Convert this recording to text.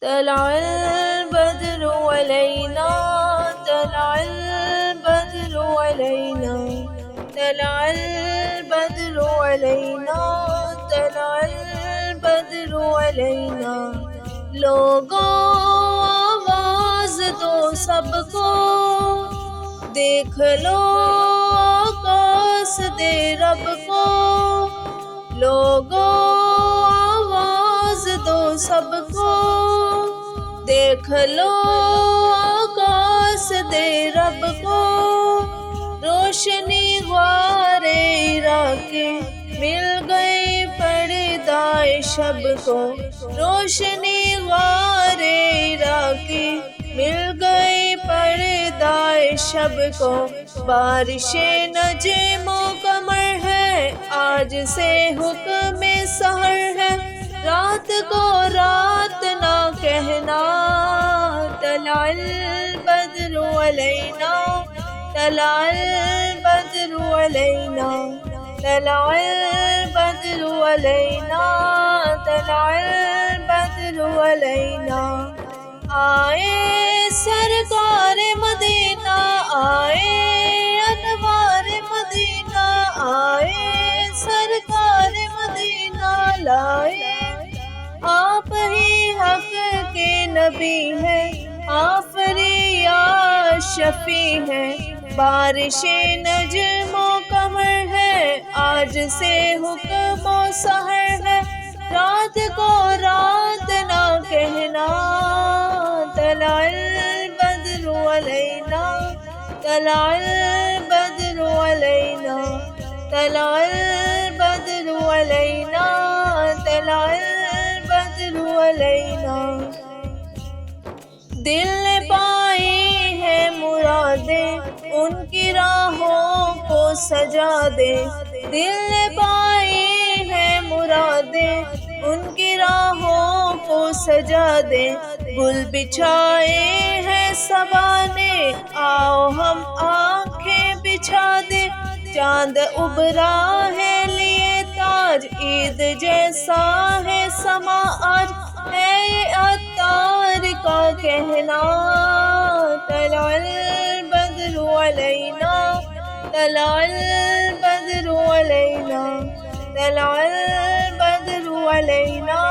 طلع البدر علينا طلع البدر علينا طلع البدر علينا طلع البدر علينا لوگوں آواز دو سب کو دیکھ لو آقاس دے رب کو لوگوں آواز دو سب کو دیکھ لو آقاس دے رب کو روشنی غارے عراق مل گئی پردہ شب کو روشنی غارے عراق مل گئی پردہ شب کو بارش نجم و قمر ہے آج سے حکم سحر ہے رات کو رات نہ کہنا طلع البدر علینا طلع البدر علینا طلع البدر علینا طلع البدر علینا آئے سرکار مدینہ آئے انوار مدینہ آئے سرکار مدینہ لائے آپ ہی حق کے نبی ہیں آفری یا شفیع ہے بارش نجم و قمر ہے آج سے حکم و سحر ہے رات کو رات نہ کہنا طلع البدر علینا طلع البدر علینا طلع البدر علینا طلع البدر علینا دل نے پائی ہے مرادیں ان کی راہوں کو سجا دے دل نے پائی ہے مرادیں ان کی راہوں کو سجا دے گل بچھائے ہیں صبا نے آؤ ہم آنکھیں بچھا دے چاند ابھرا ہے لیے تاج عید جیسا ہے سما آج ہے یہ عطار کا کہنا طلع البدر علینا طلع البدر علینا طلع البدر علینا